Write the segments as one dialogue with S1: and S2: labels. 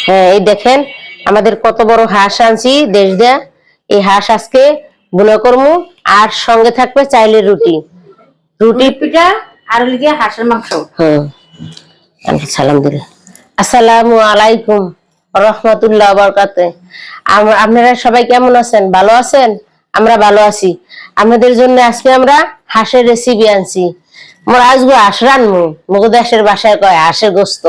S1: হ্যাঁ, এই দেখেন আমাদের কত বড় হাঁস আনছি দেশ দেয়া। এই হাঁস আজকে বুনা করবো, আর সঙ্গে থাকবে চাইলের রুটি, রুটি পিঠা আর লিগে হাঁসের মাংস। সালাম দিলে। আসসালামু আলাইকুম রহমতুল্লাহ বরকাতে। আপনারা সবাই কেমন আছেন? ভালো আছেন? আমরা ভালো আছি। আমাদের জন্য আজকে আমরা হাঁসের রেসিপি আনছি। মোরা আজকে হাঁস রানবো, মুগো দেশের বাসায় কয় হাঁসের গোস্ত।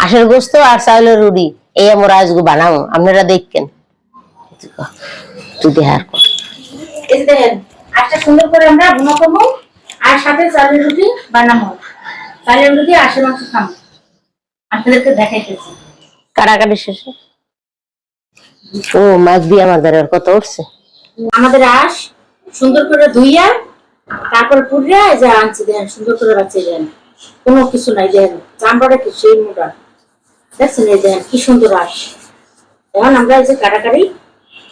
S1: হাঁসের গোস্ত আর চাউলের রুটি এই আমরা আজকে বানাবো, আপনারা দেখবেন। তুই দেখার কর। এই দেখেন হাঁসটা সুন্দর করে আমরা ভুনা করবো, আর সাথে চাউলের রুটি বানাবো। চাউলের রুটি হাঁসের মাংস খাবো, আপনাদেরকে দেখাইতেছি। কাটাকাটি শেষে ও মাছ দিয়ে আমাদের আর কত উঠছে। আমাদের হাঁস সুন্দর করে ধুইয়া তারপর পুড়িয়া যা আনছি, দেন সুন্দর করে বাঁচিয়ে দেন, কোনো কিছু নাই। দেন চামড়াটা কি সেই মোটা দেখছেন, এই দেন কি সুন্দর হাঁস। এখন আমরা এই যে কাটাকাটি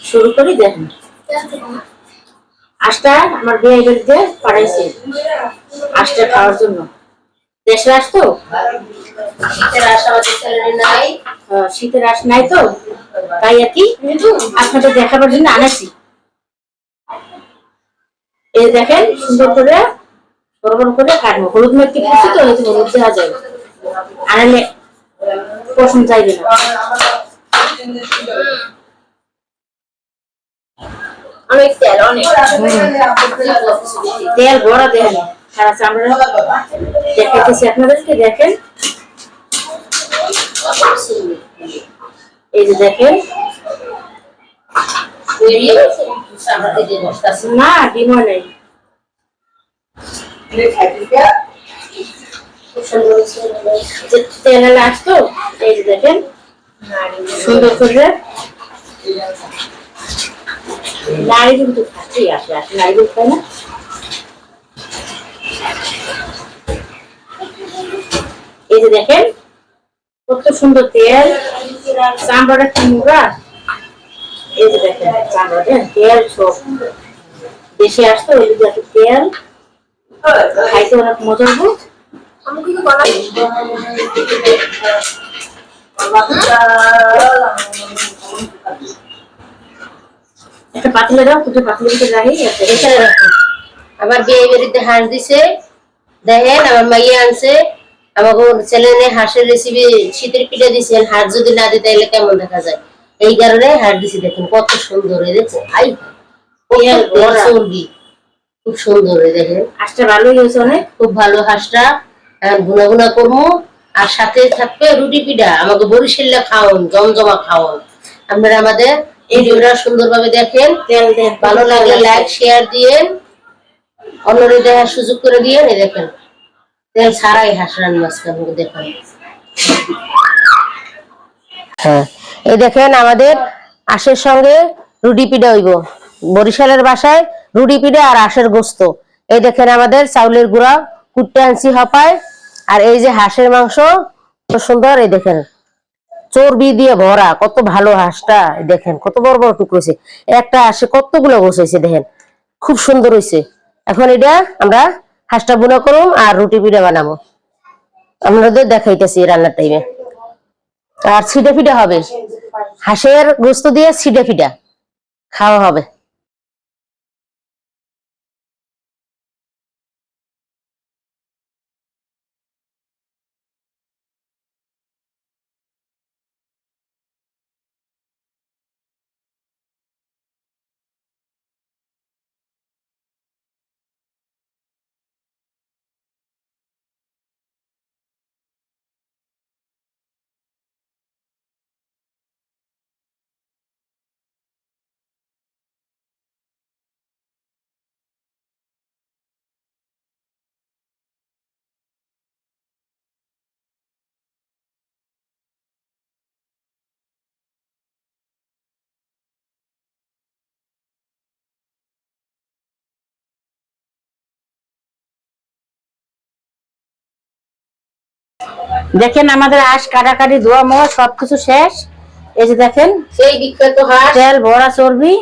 S1: শুরু করি। দেখেন হাঁসটা আমার বিয়ে বাড়িতে পাঠাইছে হাঁসটা খাওয়ার জন্য। দেশের হাঁস তো, শীতের হাঁস আমাদের চ্যানেলে নাই, শীতের হাঁস নাই তো, তাই আর কি আপনাদের দেখাবার জন্য আনাছি। এই দেখেন সুন্দর করে বড় করে কাটবো। হলুদ মেঘটি খুশি তো হলুদ দেওয়া যায়, আনালে পছন্দ চাইবে না। অনেক তেল, অনেক তেল ভরা দেন সারা চামড়া দেখাইতেছি আপনাদেরকে। দেখেন এই যে দেখেন না ডিম নেই, তেলে আসতো। এই যে দেখেন সুন্দর করে নারী কিন্তু খাচ্ছেই, আসে আসে নারী কিন্তু খায় না। এই যে দেখেন কত সুন্দর তেল, চামড়াটা কি মুড়া। এই যে দেখেন চামড়াটা তেল সব দেশে আসতো, ওই যে একটু তেল খাইতে অনেক মজা হবো। একটা পাতিলে দাও, দুটো পাতিলের ভিতরে রাখি এখানে রাখো। আমার বিয়ে বাড়িতে হাঁস দিছে, দেখেন আমার মাইয়া আনছে আমাকে ছেলে হাঁসের রেসিপি শীতের পিঠা দিছেন। হাঁস যদি না দিতে তাহলে কেমন দেখা যায়, এই কারণে হাঁস দিছি। দেখেন কত সুন্দর হয়েছে, আই চর্বি খুব সুন্দর। দেখেন হাঁসটা ভালোই হয়েছে, অনেক খুব ভালো হাঁসটা। ভুনা ভুনা করবো, আর সাথে থাকবে রুটি পিঠা। আমাকে বরিশালে খাওয়ান, জমজমা খাওয়ান। আপনারা আমাদের এই ভিডিওটা সুন্দরভাবে দেখেন, ভালো লাগলে লাইক শেয়ার দিয়েন, অন্যদের দেখার সুযোগ করে দিয়েন। এই দেখেন তেল ছাড়াই হাঁস রান্না আজকে আমাকে দেখেন। হ্যাঁ, এই দেখেন আমাদের হাঁসের সঙ্গে রুটি পিঠা হইব। বরিশালের বাসায় রুটি পিঠা আর হাঁসের গোস্ত। এই দেখেন আমাদের চাউলের গুঁড়া কুটে আনছি হপায়, আর এই যে হাঁসের মাংস সুন্দর। এই দেখেন চর্বি দিয়ে ভরা, কত ভালো হাঁসটা। দেখেন কত বড় বড় টুকরো হয়েছে, একটা হাঁসে কতগুলো গোছ হয়েছে। দেখেন খুব সুন্দর হয়েছে। এখন এটা আমরা হাঁসটা বুনা করুম আর রুটি পিঠা বানাবো, আপনাদের দেখাইতেছি রান্নার টাইমে। আর ছিটে পিঠা হবে, হাঁসের গোস্ত দিয়ে ছিটে পিঠা খাওয়া হবে। দেখেন আমাদের হাঁস কাটাকাটি ধোয়া মোয়া সবকিছু শেষ। এই যে দেখেন সেই বিখ্যাত হাঁস, তেল ভরা চর্বি।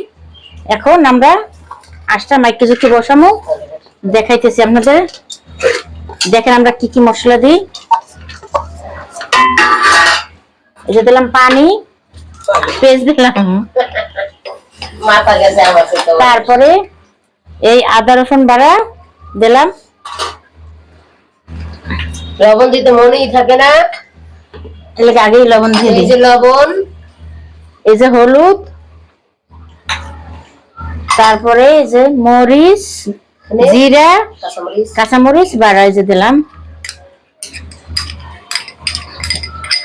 S1: এখন আমরা হাঁসটা মাইকে জুকে বসামো, দেখাইতেছি আপনাদের। দেখেন আমরা কি কি মশলা দিই।
S2: এই যে দিলাম পানি, পেঁয়াজ দিলাম,
S1: মাথা গেছে আমার তো।
S2: তারপরে এই আদা রসুন বাড়া দিলাম।
S1: লবণ দিতে মনেই থাকে না,
S2: এর আগেই লবণ দিয়ে
S1: এই
S2: দিই।
S1: যে লবণ,
S2: এই যে হলুদ, তারপরে এই যে মরিচ, জিরা,
S1: কাঁচামরিচ,
S2: কাঁচামরিচ বাড়া এই যে দিলাম।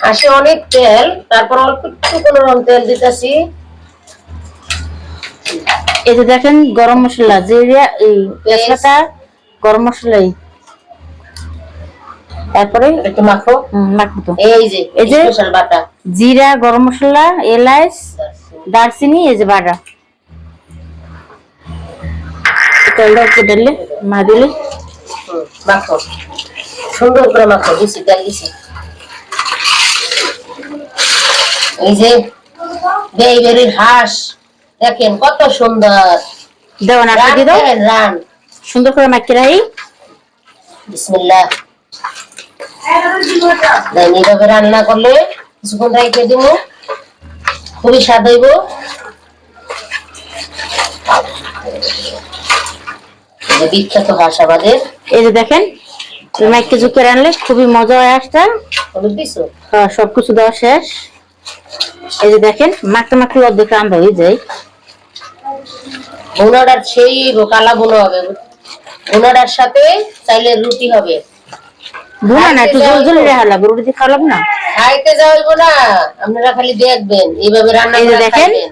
S1: হাঁসে অনেক তেল, তারপর অল্প একটু কোনো রকম তেল দিতেছি।
S2: এই যে দেখেন গরম মশলা, জিরা, এই তেজপাতা, গরম মশলা, তারপরে
S1: একটু মাখো।
S2: মাখবো তো।
S1: এই যে
S2: স্পেশাল
S1: বাটা,
S2: জিরা, গরম মশলা, এলাচ, দারচিনি, এই যে বাটা। তেলটা একটু ঢেলে মা দিলে
S1: মাখো, সুন্দর করে মাখো, দিছি তেল দিছি। এই যে বেইবেরির হাঁস দেখেন কত সুন্দর,
S2: দেওয়া না দিয়ে দাও,
S1: রান
S2: সুন্দর করে মাখিয়ে রাখি।
S1: বিসমিল্লাহ। এইভাবে রান্না করলে কিছুক্ষণ রেখে দিব, খুবই স্বাদ হইব। বিখ্যাত হাঁস আমাদের।
S2: এই যে দেখেন মাইকে ঝুঁকে রানলে খুবই মজা হয় হাঁসটা।
S1: হলুদ দিছো?
S2: সবকিছু দেওয়া শেষ। এই যে দেখেন মাখতে মাখতে অর্ধেক রান্না হয়ে যায়।
S1: ভুনাটার সেই কালা ভুনা হবে, ভুনাটার সাথে চাইলে রুটি হবে।
S2: ভুনা না, একটু ঝোল ঝোল রাখা লাগবে, রুটি দিয়ে খাওয়া লাগবে না।
S1: খাইতে যাইবো না, আপনারা খালি দেখবেন এইভাবে রান্না
S2: এই যে
S1: করে
S2: দেখেন
S1: খাইবেন।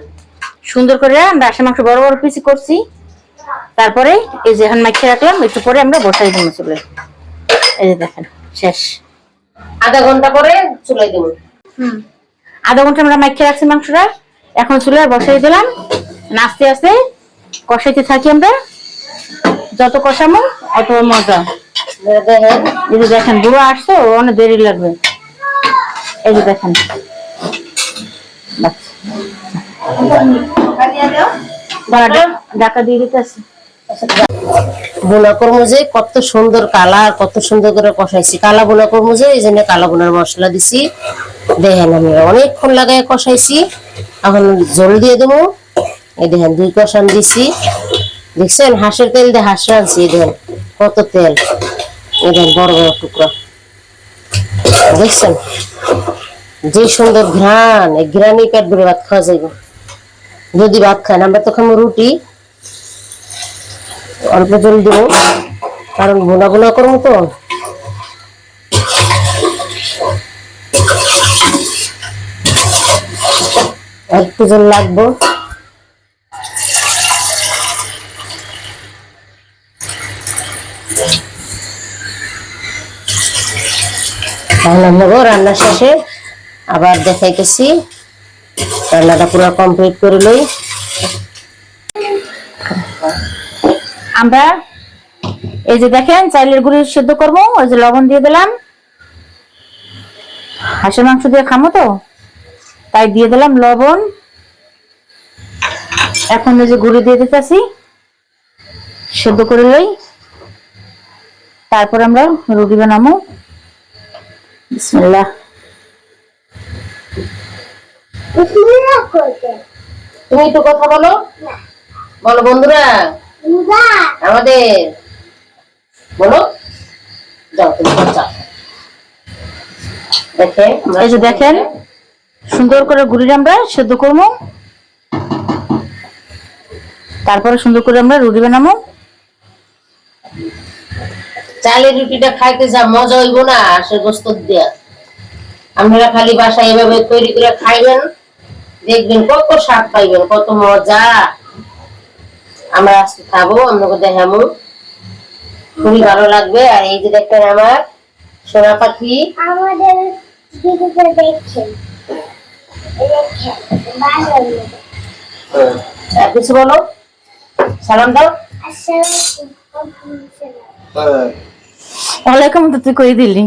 S2: সুন্দর করে আমরা হাঁসের মাংস বড় বড় পিস করছি। তারপরে এই যে এখন মাখিয়ে রাখলাম, একটু পরে আমরা বসাই দেবো চুলে। এই যে দেখেন শেষ।
S1: আধা ঘন্টা পরে চুলাই দেবো।
S2: আধা ঘন্টা আমরা মাখিয়ে রাখছি মাংসটা, এখন চুলে বসাই দিলাম। নাচতে আস্তে কষাইতে থাকি আমরা, যত কষামো অত মজা।
S1: দেখেন
S2: এই যে দেখেন বুড়ো আসছে, অনেক দেরি লাগবে। এই যে দেখেন ঢাকা দিয়ে দিতে আছে।
S1: বোনা কর্মজে কত সুন্দর কালার, কত সুন্দর করে কষাইছি। কালা বোনা কর্মজে এই জন্য কালা বোনার মশলা দিছি। দেখেন আমি অনেকক্ষণ লাগাই কষাইছি, এখন জল দিয়ে দেবো। এই দেখেন 2 কষান দিছি। দেখছেন হাঁসের তেল দিয়ে হাঁস রাঁধছি, এই দেখেন কত তেল। এই দেখেন বড় বড় টুকরা, দেখছেন যে সুন্দর ঘ্রাণ। এই ঘ্রাণই পেট ভরে ভাত খাওয়া যাইব। যদি ভাত খান, আমরা তো খাবো রুটি। অল্প জল দেবো, কারণ বোনা বোনা করবো তো। একটু জল লাগবো। রান্না শেষে আবার দেখাইতেছি, রান্নাটা পুরো কমপ্লিট করে লই।
S2: আমরা এই যে দেখেন চাইলের গুঁড়ি সেদ্ধ করবো, ওই যে লবণ দিয়ে দিলাম। হাঁসের মাংস দিয়ে খামো তো, তাই দিয়ে দিলাম লবণ। এখন এই যে গুঁড়ি দিয়ে দিতেছি, সেদ্ধ করে লই। তারপর আমরা রুটি বানাবো। বিসমিল্লাহ।
S1: তুমি একটু কথা বলো, বলো বন্ধুরা আমাদের, বলো যাও তুমি যাও। দেখেন
S2: এই যে দেখেন সুন্দর করে গুঁড়ি আমরা সেদ্ধ করবো, তারপরে সুন্দর করে আমরা রুটি বানাবো।
S1: চালের রুটিটা খাইতে যা মজা হইব না হাঁসের গোস্ত দিয়া। আপনারা খালি বাসায় এভাবে তৈরি করে খাইবেন, দেখবেন কত স্বাদ পাইবেন, কত মজা। আমরা আজকে খাবো, আপনাকে দেখাবো, খুবই ভালো লাগবে। আর এই যে দেখেন আমার সোনা পাখি,
S3: আমাদের ভিডিওটা দেখছেন,
S1: আর কিছু বলো, সালাম দাও।
S2: ওয়ালাইকুম, তো তুই কই দিলি।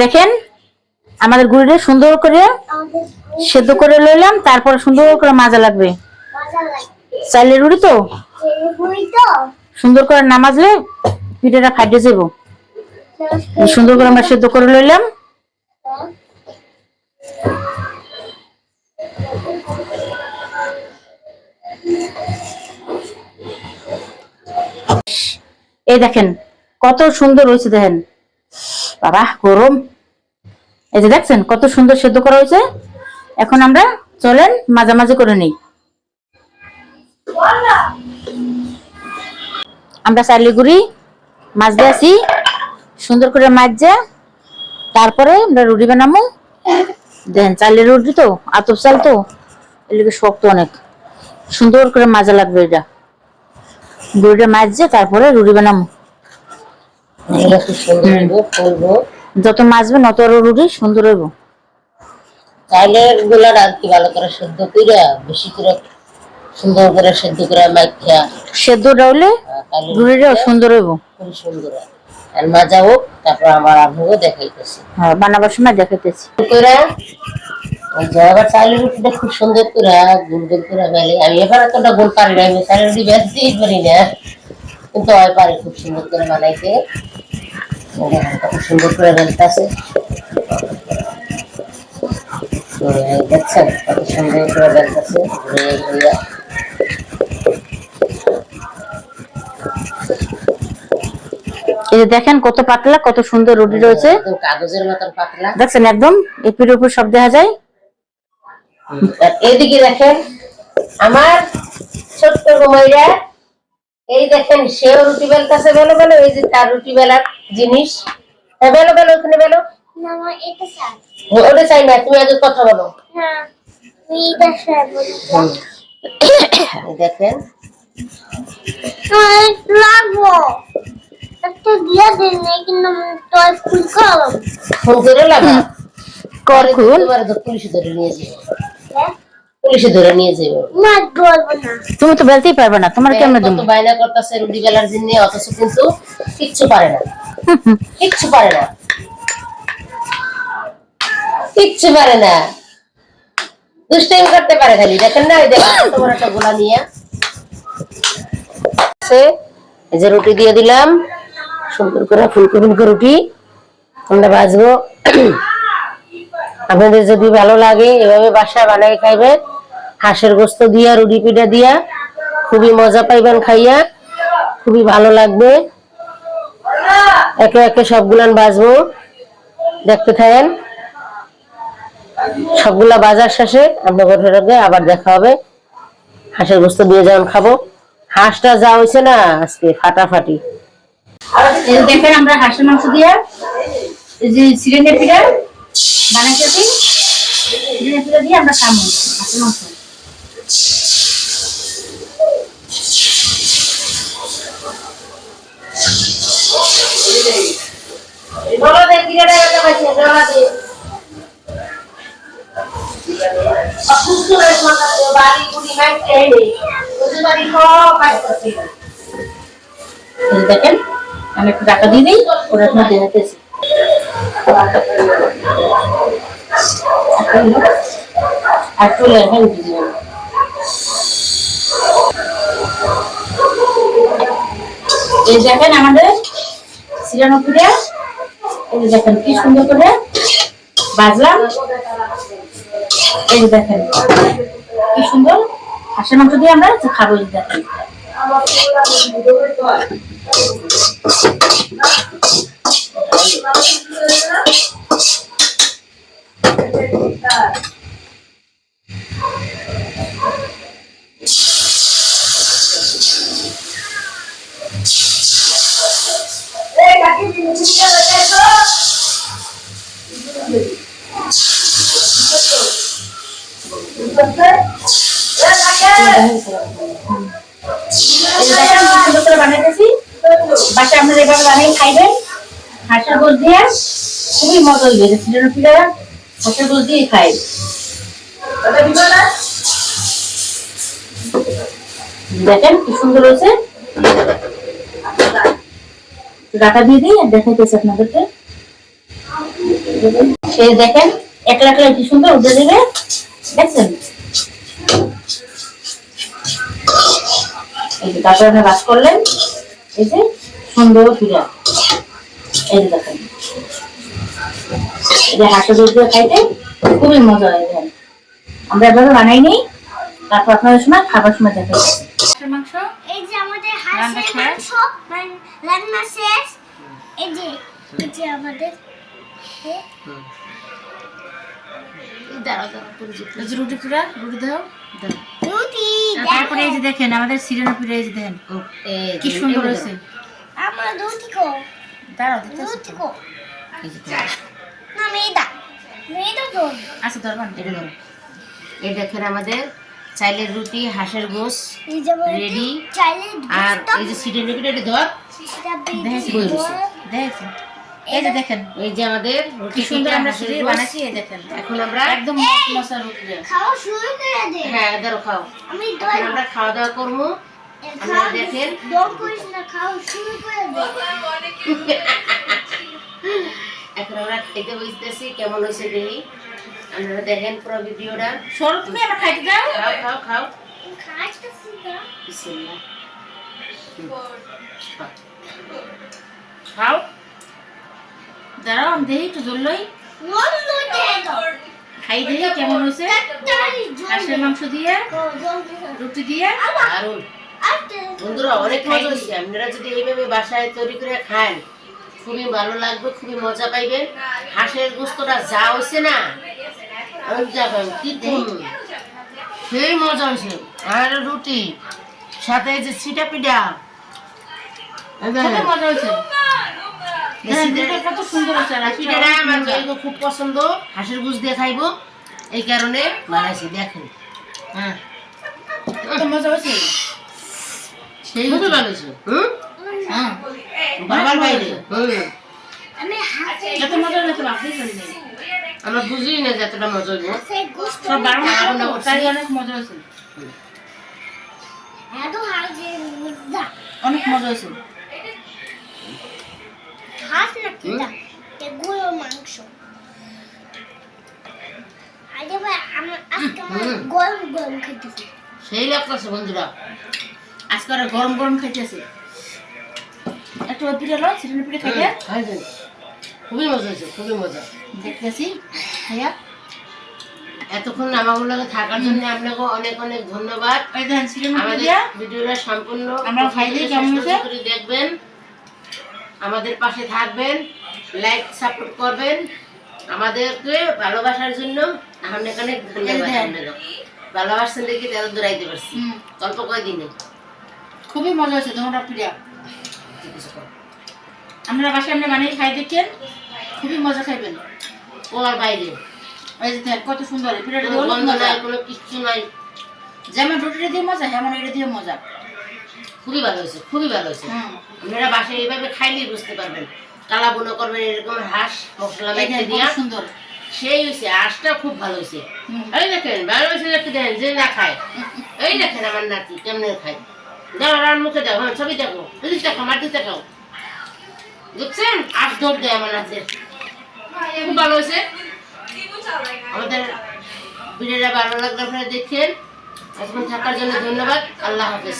S2: দেখেন আমাদের গুঁড়িটা সুন্দর করে সেদ্ধ করে লইলাম, তারপরে সুন্দর করে মাজা লাগবে। চাইলের রুটি তো সুন্দর করে না মাজলে পিঠাটা ফাটে যাবো। সুন্দর করে আমরা সেদ্ধ করে লইলাম। এই দেখেন কত সুন্দর হয়েছে, দেখেন বাবা গরম। এই যে দেখছেন কত সুন্দর সেদ্ধ করা হয়েছে। এখন আমরা চলেন মাঝামাঝি করে নিই। আমরা চাইলে গুড়ি মাছ দিয়েছি, সুন্দর করে মাছ, তারপরে আমরা রুটি বানাবো। দেখেন চালের রুটি তো, আতপ চাল তো, এদিকে শক্ত অনেক, সুন্দর করে মাজা লাগবে। এটা গুড়িটা মাজছে তারপরে রুটি বানাবো। যত মাজবে তত রুটি সুন্দর হইব।
S1: চাইলের গুলার আর কি ভালো করে সেদ্ধ করে, বেশি করে সুন্দর করে সেদ্ধ করে মাখা,
S2: সেদ্ধটা হলে রুটিটাও সুন্দর হইব,
S1: খুব সুন্দর হয়। আর মাজা হোক, তারপর আমার আব্বুকে দেখাইতেছি।
S2: হ্যাঁ বানাবার সময় দেখাইতেছি।
S1: আবার চালের রুটিটা খুব সুন্দর করে গোল গোল করে বেলে। আমি এবার এতটা গোল পারি না, আমি চালের রুটি বেলতেই পারি না, কিন্তু হয় পারে খুব সুন্দর করে বানাইতে। খুব সুন্দর করে বেলতেছে, দেখছেন কত সুন্দর করে বেলতেছে।
S2: এই যে দেখেন কত পাতলা, কত সুন্দর রুটি রয়েছে,
S1: কাগজের মতন পাতলা।
S2: দেখছেন একদম এপির উপর সব দেখা যায়।
S1: এইদিকে দেখেন আমার ছোট্ট রুমাইরা, এই দেখেন সেও রুটি বেলতেছে। বেলো বেলো, এই যে তার রুটি বেলার জিনিস। বেলো বেলো, ওখানে বেলো। ওটা চাই না, তুমি আগে কথা বলো। দেখেন ফোন করে লাগা পুলিশে ধরে নিয়ে যাবে, পুলিশে ধরে নিয়ে যাবে।
S2: তুমি তো বেলতেই পারবে না, তোমার কেমন দেবো?
S1: বায়না করতেছে রুটি বেলার জন্য, অথচ কিন্তু কিচ্ছু পারে না, কিচ্ছু পারে না, কিচ্ছু পারে না, দুষ্টাইম করতে পারে খালি। দেখেন না, তোমার একটা গোলা নিয়ে এই যে রুটি দিয়ে দিলাম, সুন্দর করে ফুলকো ফুলকো রুটি আমরা ভাজবো। আপনাদের যদি ভালো লাগে এভাবে বাসায় বানাই খাইবেন, হাঁসের গোস্ত দিয়া রুটি পিঠা দিয়া খুবই মজা পাইবেন খাইয়া, খুবই ভালো লাগবে। একে একে সবগুলান ভাজবো, দেখতে থাকেন। সবগুলা বাজার শেষে আপনাদের আবার দেখা হবে। হাঁসের গোস্ত দিয়ে যেমন খাবো, হাঁসটা যা হয়েছে না আজকে ফাটাফাটি।
S2: দেখেন আমরা হাঁসের মাংস দিয়ে এই যে সিরেনের পিঠা বানাইতেছি, সিরেনের পিঠা দিয়ে আমরা খাবো হাঁসের মাংস। দেখেন আমি একটু টাকা দিয়ে দিই, ওরা আপনার দেখাতেছি। এই দেখেন আমাদের সিরানো পিঠা, এই দেখেন কি সুন্দর করে বাজলাম। এই দেখেন কি সুন্দর হাঁসের মাংস দিয়ে আমরা খাবো। দেখেন বানাইতেছি, বাসায় আপনারা এভাবে বানিয়ে খাইবেন। হাঁসের গোশ দিয়ে খুবই মজা হইবে। হাঁসের গোশ দিয়ে খাই। দেখেন কি সুন্দর হয়েছে, টাকা দিয়ে দিই আর দেখাইতেছি আপনাদেরকে। সে দেখেন একলা একলা কি সুন্দর উঠে দেবে, দেখছেন? এই যে তারপরে আপনি বাস করলেন, এই যে সুন্দর পিঠা, এই যে দেখেন এই যে হাঁসের দুধ দিয়ে খাইতে খুবই মজা হয়। দেখেন আমরা এভাবে বানাই নিই, তারপর আপনাদের সময় খাবার সময় দেখাই। মাংস এই যে আমাদের রান্না শেষ।
S3: রান্না শেষ। এই যে আমাদের
S1: দাঁড়াও দাঁড়াও করে যেতে
S2: এই যে রুটি পুরা রুটি দাও দাও।
S3: রুটি
S2: তারপরে এই যে দেখেন আমাদের সিরেনা পিঠা এই যে দেখেন কি সুন্দর হয়েছে।
S3: আমার রুটি কো
S2: দাঁড়াও দিতেছি
S3: রুটি কো
S1: এই যে
S3: না মেদা তো
S2: আচ্ছা দরকার নেই।
S1: এটা ধরো। এই দেখেন আমাদের চাইলের রুটি, হাঁসের গোশ
S3: এই যে
S1: রেডি।
S3: চাইলে
S1: আর এই যে সিডের পিঠা এটা ধর।
S3: সেটা
S2: দেখেছি
S1: বই রয়েছে।
S2: দেখেছি এই যে দেখেন
S1: এই যে আমাদের
S2: কি
S1: রুটি
S2: সুন্দর
S1: পিঠা,
S2: আমরা
S1: হাঁসের
S2: সিরে
S1: গোশ।
S2: বানাচ্ছি এই দেখেন
S1: এখন আমরা
S2: একদম মশলা রুটি দেন।
S3: খাওয়া শুরু করে দে
S1: হ্যাঁ ধরো খাও।
S3: আমি
S1: এখন আমরা খাওয়া দাওয়া করবো। আপনারা দেখেন
S3: দম করিস না খাওয়া শুরু করে দে
S1: এখন আমরা খেতে বসতেছি, কেমন হয়েছে দেখি। আপনারা দেখেন পুরো ভিডিওটা।
S2: সরো তুমি আমার খাইতে দাও।
S1: খাও খাও খাও।
S3: খাইতেছি না
S1: বিসমিল্লাহ। খাও।
S2: দাঁড়াও আমি দেখি একটু জলই
S3: রোল লুটে দাও
S2: খাই দেখি কেমন হয়েছে। হাঁসের মাংস দিয়ে রুটি দিয়ে
S1: দারুন বন্ধুরা, অনেক মজা হচ্ছে। আপনারা যদি এইভাবে বাসায় তৈরি করে খান খুবই ভালো লাগবে, খুবই মজা পাইবেন। হাঁসের গোস্তটা যা হয়েছে না আমি যা পাই কি করবো, সেই মজা হয়েছে। আর রুটি সাথে এই যে ছিটা পিঠা, এই দেখেন।
S2: কত মজা হয়েছে। দেখেন,
S1: শীতের-
S2: রুটিটা কত সুন্দর হয়েছে আর আজকে
S1: পিঠাটা
S2: অনেক
S1: আমার
S2: মজা।
S1: মেয়েকে খুব পছন্দ, হাঁসের গোশ দিয়ে খাইবো, এই কারণে বানাইছি। দেখেন হ্যাঁ,
S2: কত মজা হয়েছে।
S1: সেই খুবই ভালো হয়েছে। হুম,
S2: হ্যাঁ
S1: বাবার বাইরে।
S3: আমি হাতে
S2: এত মজা হয়েছে আপনি জানেন না।
S1: আমরা বুঝি না যে এতটা মজা হইব।
S3: হাতে গোস্ত
S2: সব বারণ
S1: রান্না
S2: করো,
S1: করছি।
S2: তাই অনেক মজা হয়েছে।
S3: এত হাতে মুদ্দা
S2: অনেক মজা হয়েছে।
S3: হাত না কিটা এগুলো মাংস আরে ভাই আমরা আজকে আমার গরম গরম খেতেছি
S1: সেই লাগতেছে বন্ধুরা।
S2: আজকে ওরা গরম গরম খাইতেছে। একটু ওই পিঠে লয় সিরেনা পিঠে খাইতে
S1: খাইছেন? খুবই মজা হয়েছে, খুবই মজা।
S2: দেখতেছি ভাইয়া
S1: এতক্ষণ আমার লগে থাকার জন্য আপনাকে অনেক অনেক ধন্যবাদ।
S2: এই দেখেন সিরেনা পিঠে
S1: আমাদের
S2: দিয়া
S1: ভিডিওটা সম্পূর্ণ
S2: আমরা খাই দিই, কেমন
S1: শেষ
S2: হয়েছে?
S1: করে দেখবেন, আমাদের পাশে থাকবেন, লাইক সাপোর্ট করবেন আমাদেরকে ভালোবাসার জন্য। অনেক অনেক ধন্যবাদ।
S2: এই দেন।
S1: আপনাদের ভালোবাসছেন দেখি তারা দৌড়াইতে পারছি
S2: হুম,
S1: অল্প কয়দিনে।
S2: খুবই মজা হয়েছে তোমার পিঠা। আমরা বাসায় আমরা বানিয়ে খাই দেখেন, খুবই মজা খাইবেন।
S1: ও আর বাইরে
S2: এই যে দেখেন কত সুন্দর এই পিঠাটা
S1: কোনো
S2: দিয়ে অনেক
S1: গন্ধ
S2: মজা।
S1: নাই, কোনো কিচ্ছু নাই।
S2: যেমন রুটিটা দিয়ে মজা তেমন এটা দিয়ে মজা।
S1: খুবই ভালো হয়েছে, খুবই ভালো হয়েছে।
S2: হুম,
S1: আপনারা বাসায় এইভাবে খাইলেই বুঝতে পারবেন। কালা বুনো করবেন এরকম হাঁস মশলা
S2: এই
S1: মেখে
S2: দেখেন
S1: দিয়া,
S2: কত সুন্দর।
S1: সেই হয়েছে। হাঁসটা খুব ভালো হয়েছে।
S2: হুম।
S1: এই দেখেন ভালো হয়েছে দেখতে, দেখেন যে না খায়। এই দেখেন আমার নাতি কেমনে খায়। দাও আর মুখে দাও, হ্যাঁ ছবি দেখো, এদিক দেখো, মাটিতে দেখো, দেখছেন আশ দৌড় দেয় আমার নাতি। খুব ভালো হয়েছে। আমাদের ভিডিওটা ভালো লাগলে আপনারা দেখেন। এখন থাকার জন্য ধন্যবাদ। আল্লাহ হাফেজ।